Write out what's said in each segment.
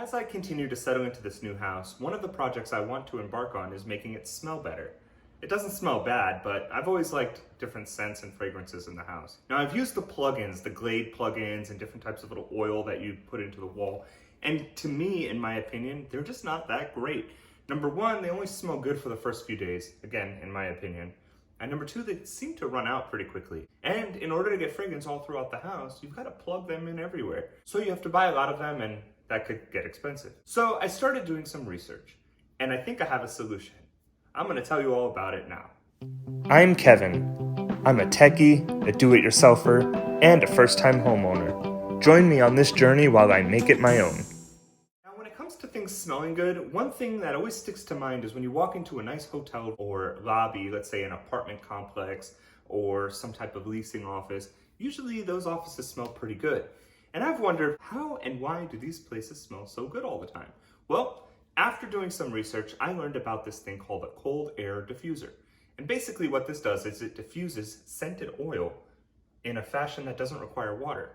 As I continue to settle into this new house, one of the projects I want to embark on is making it smell better. It doesn't smell bad, but I've always liked different scents and fragrances in the house. Now I've used the plugins, the Glade plugins, and different types of little oil that you put into the wall. And to me, in my opinion, they're just not that great. Number one, they only smell good for the first few days, again, in my opinion. And number two, they seem to run out pretty quickly. And in order to get fragrance all throughout the house, you've got to plug them in everywhere. So you have to buy a lot of them, and that could get expensive. So I started doing some research, and I think I have a solution. I'm gonna tell you all about it now. I'm Kevin. I'm a techie, a do-it-yourselfer, and a first-time homeowner. Join me on this journey while I make it my own. Now, when it comes to things smelling good, one thing that always sticks to mind is when you walk into a nice hotel or lobby, let's say an apartment complex or some type of leasing office, usually those offices smell pretty good. And I've wondered, how and why do these places smell so good all the time? Well, after doing some research, I learned about this thing called a cold air diffuser. And basically what this does is it diffuses scented oil in a fashion that doesn't require water.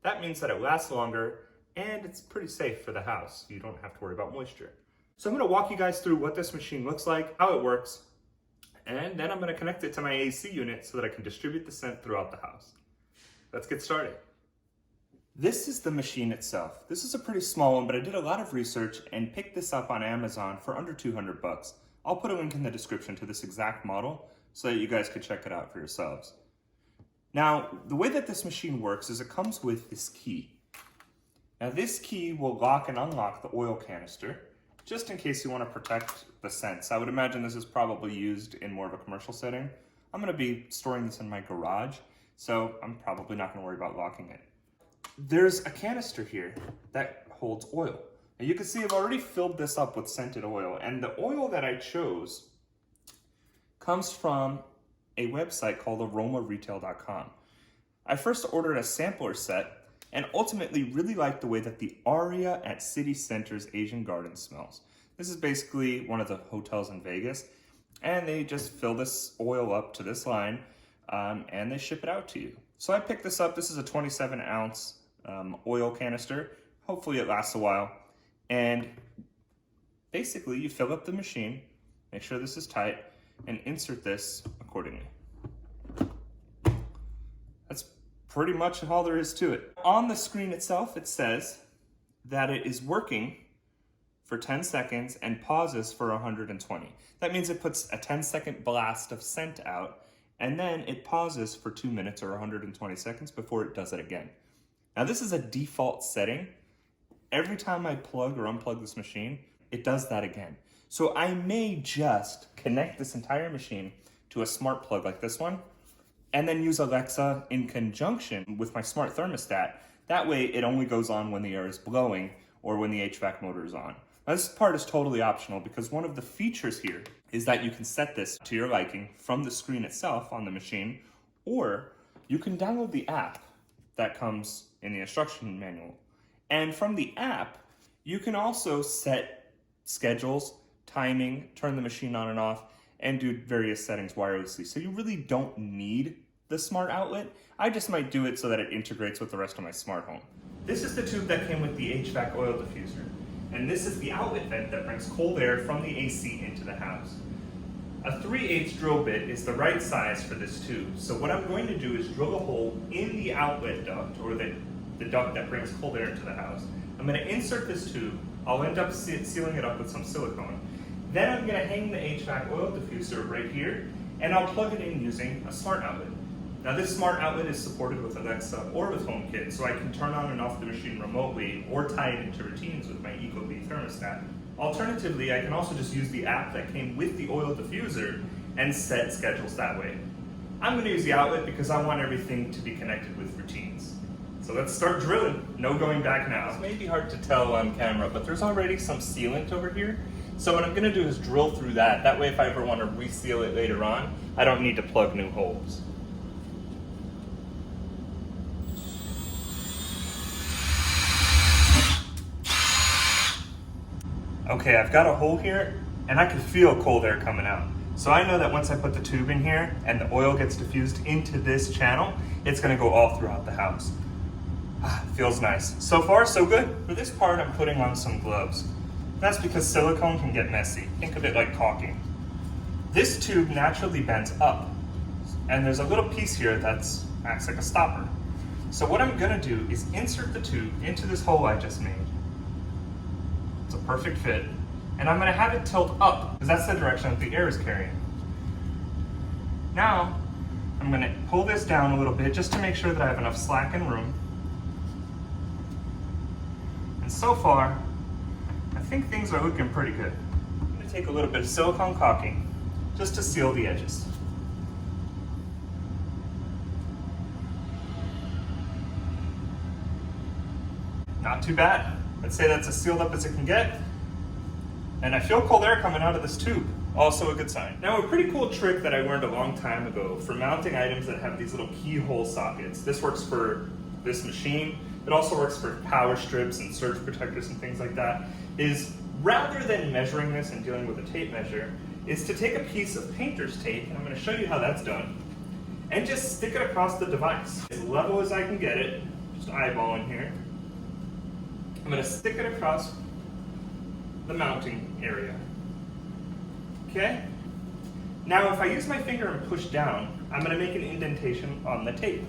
That means that it lasts longer and it's pretty safe for the house. You don't have to worry about moisture. So I'm gonna walk you guys through what this machine looks like, how it works, and then I'm gonna connect it to my AC unit so that I can distribute the scent throughout the house. Let's get started. This is the machine itself. This is a pretty small one, but I did a lot of research and picked this up on Amazon for under 200 bucks. I'll put a link in the description to this exact model so that you guys could check it out for yourselves. Now, the way that this machine works is it comes with this key. Now this key will lock and unlock the oil canister, just in case you want to protect the scents. I would imagine this is probably used in more of a commercial setting. I'm gonna be storing this in my garage, so I'm probably not gonna worry about locking it. There's a canister here that holds oil. And you can see I've already filled this up with scented oil, and the oil that I chose comes from a website called aromaretail.com. I first ordered a sampler set and ultimately really liked the way that the Aria at City Center's Asian Garden smells. This is basically one of the hotels in Vegas, and they just fill this oil up to this line and they ship it out to you. So I picked this up. This is a 27 ounce oil canister. Hopefully it lasts a while. And basically you fill up the machine, make sure this is tight, and insert this accordingly. That's pretty much all there is to it. On the screen itself, it says that it is working for 10 seconds and pauses for 120. That means it puts a 10-second blast of scent out, and then it pauses for 2 minutes or 120 seconds before it does it again. Now this is a default setting. Every time I plug or unplug this machine, it does that again. So I may just connect this entire machine to a smart plug like this one, and then use Alexa in conjunction with my smart thermostat. That way it only goes on when the air is blowing or when the HVAC motor is on. Now this part is totally optional because one of the features here is that you can set this to your liking from the screen itself on the machine, or you can download the app that comes in the instruction manual. And from the app, you can also set schedules, timing, turn the machine on and off, and do various settings wirelessly. So you really don't need the smart outlet. I just might do it so that it integrates with the rest of my smart home. This is the tube that came with the HVAC oil diffuser. And this is the outlet vent that brings cold air from the AC into the house. A 3/8 drill bit is the right size for this tube. So what I'm going to do is drill a hole in the outlet duct, or the duct that brings cold air into the house. I'm going to insert this tube. I'll end up sealing it up with some silicone. Then I'm going to hang the HVAC oil diffuser right here, and I'll plug it in using a smart outlet. Now this smart outlet is supported with Alexa or with HomeKit, so I can turn on and off the machine remotely or tie it into routines with my Ecobee thermostat. Alternatively, I can also just use the app that came with the oil diffuser and set schedules that way. I'm going to use the outlet because I want everything to be connected with routines. So let's start drilling. No going back now. This may be hard to tell on camera, but there's already some sealant over here. So what I'm going to do is drill through that. That way if I ever want to reseal it later on, I don't need to plug new holes. Okay, I've got a hole here, and I can feel cold air coming out. So I know that once I put the tube in here and the oil gets diffused into this channel, it's gonna go all throughout the house. Feels nice. So far, so good. For this part, I'm putting on some gloves. That's because silicone can get messy. Think of it like caulking. This tube naturally bends up, and there's a little piece here that acts like a stopper. So what I'm gonna do is insert the tube into this hole I just made. It's a perfect fit. And I'm gonna have it tilt up, because that's the direction that the air is carrying. Now, I'm gonna pull this down a little bit just to make sure that I have enough slack and room. And so far, I think things are looking pretty good. I'm gonna take a little bit of silicone caulking just to seal the edges. Not too bad. Let's say that's as sealed up as it can get. And I feel cold air coming out of this tube. Also a good sign. Now, a pretty cool trick that I learned a long time ago for mounting items that have these little keyhole sockets. This works for this machine. It also works for power strips and surge protectors and things like that, is rather than measuring this and dealing with a tape measure, is to take a piece of painter's tape, and I'm gonna show you how that's done, and just stick it across the device. As level as I can get it, just eyeballing here. I'm gonna stick it across the mounting area. Okay? Now if I use my finger and push down, I'm gonna make an indentation on the tape.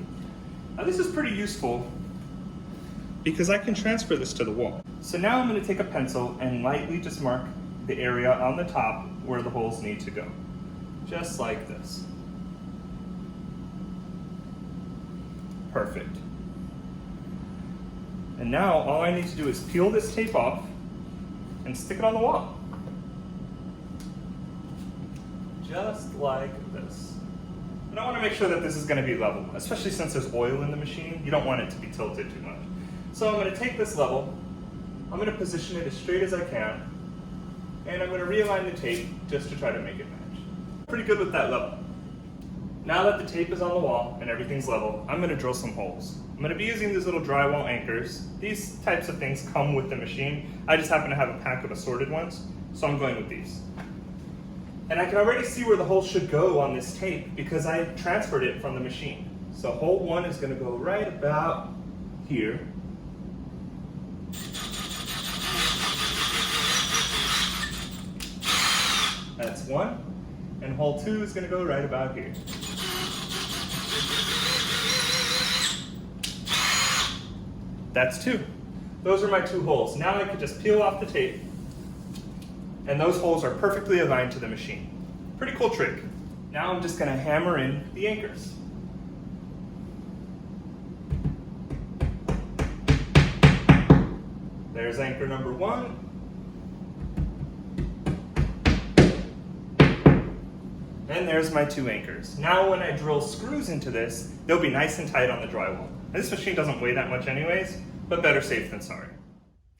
Now this is pretty useful because I can transfer this to the wall. So now I'm gonna take a pencil and lightly just mark the area on the top where the holes need to go. Just like this. Perfect. And now all I need to do is peel this tape off and stick it on the wall. Just like this. And I want to make sure that this is going to be level, especially since there's oil in the machine. You don't want it to be tilted too much. So I'm going to take this level, I'm going to position it as straight as I can, and I'm going to realign the tape just to try to make it match. Pretty good with that level. Now that the tape is on the wall and everything's level, I'm going to drill some holes. I'm going to be using these little drywall anchors. These types of things come with the machine. I just happen to have a pack of assorted ones, so I'm going with these. And I can already see where the hole should go on this tape because I transferred it from the machine. So hole 1 is going to go right about here. That's 1. And hole 2 is going to go right about here. That's 2. Those are my 2 holes. Now I can just peel off the tape, and those holes are perfectly aligned to the machine. Pretty cool trick. Now I'm just going to hammer in the anchors. There's anchor number 1. And there's my 2 anchors. Now when I drill screws into this, they'll be nice and tight on the drywall. And this machine doesn't weigh that much anyways, but better safe than sorry.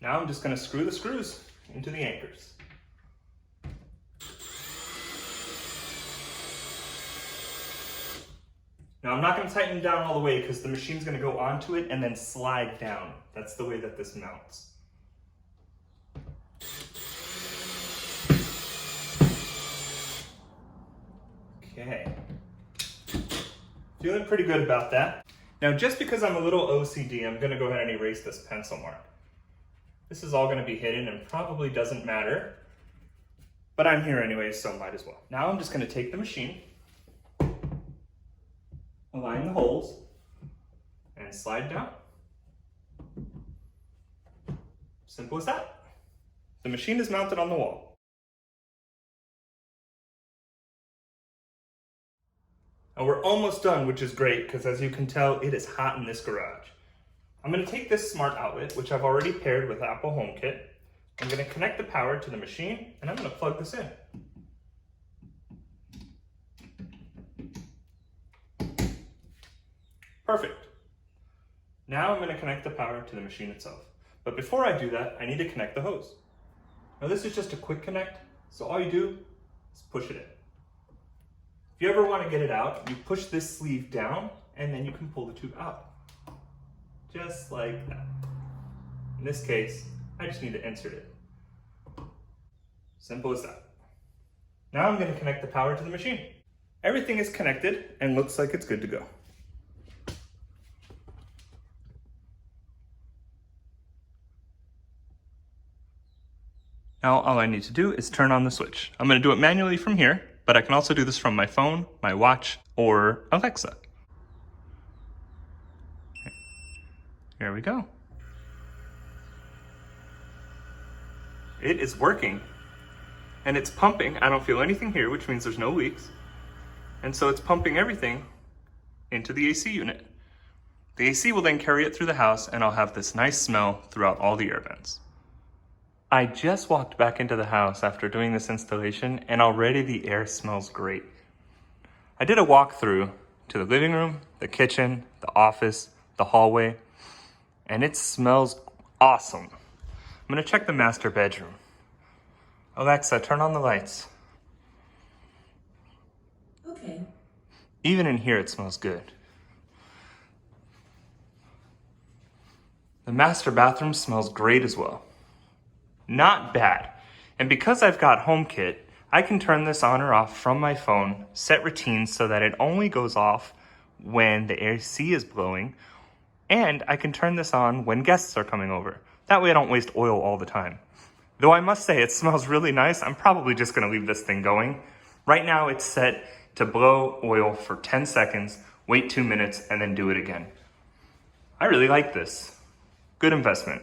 Now I'm just going to screw the screws into the anchors. Now I'm not going to tighten down all the way because the machine's going to go onto it and then slide down. That's the way that this mounts. Okay. Feeling pretty good about that. Now just because I'm a little OCD, I'm going to go ahead and erase this pencil mark. This is all going to be hidden and probably doesn't matter, but I'm here anyway, so might as well. Now I'm just going to take the machine, align the holes, and slide down. Simple as that. The machine is mounted on the wall. And we're almost done, which is great, because as you can tell, it is hot in this garage. I'm going to take this smart outlet, which I've already paired with Apple HomeKit. I'm going to connect the power to the machine, and I'm going to plug this in. Perfect. Now I'm going to connect the power to the machine itself. But before I do that, I need to connect the hose. Now this is just a quick connect, so all you do is push it in. If you ever want to get it out, you push this sleeve down, and then you can pull the tube out. Just like that. In this case, I just need to insert it. Simple as that. Now I'm going to connect the power to the machine. Everything is connected and looks like it's good to go. Now all I need to do is turn on the switch. I'm gonna do it manually from here, but I can also do this from my phone, my watch, or Alexa. Here we go. It is working. And it's pumping. I don't feel anything here, which means there's no leaks. And so it's pumping everything into the AC unit. The AC will then carry it through the house, and I'll have this nice smell throughout all the air vents. I just walked back into the house after doing this installation, and already the air smells great. I did a walkthrough to the living room, the kitchen, the office, the hallway, and it smells awesome. I'm gonna check the master bedroom. Alexa, turn on the lights. Okay. Even in here, it smells good. The master bathroom smells great as well. Not bad. And because I've got HomeKit, I can turn this on or off from my phone, set routines so that it only goes off when the AC is blowing, and I can turn this on when guests are coming over. That way I don't waste oil all the time. Though I must say it smells really nice, I'm probably just gonna leave this thing going. Right now it's set to blow oil for 10 seconds, wait 2 minutes, and then do it again. I really like this. Good investment.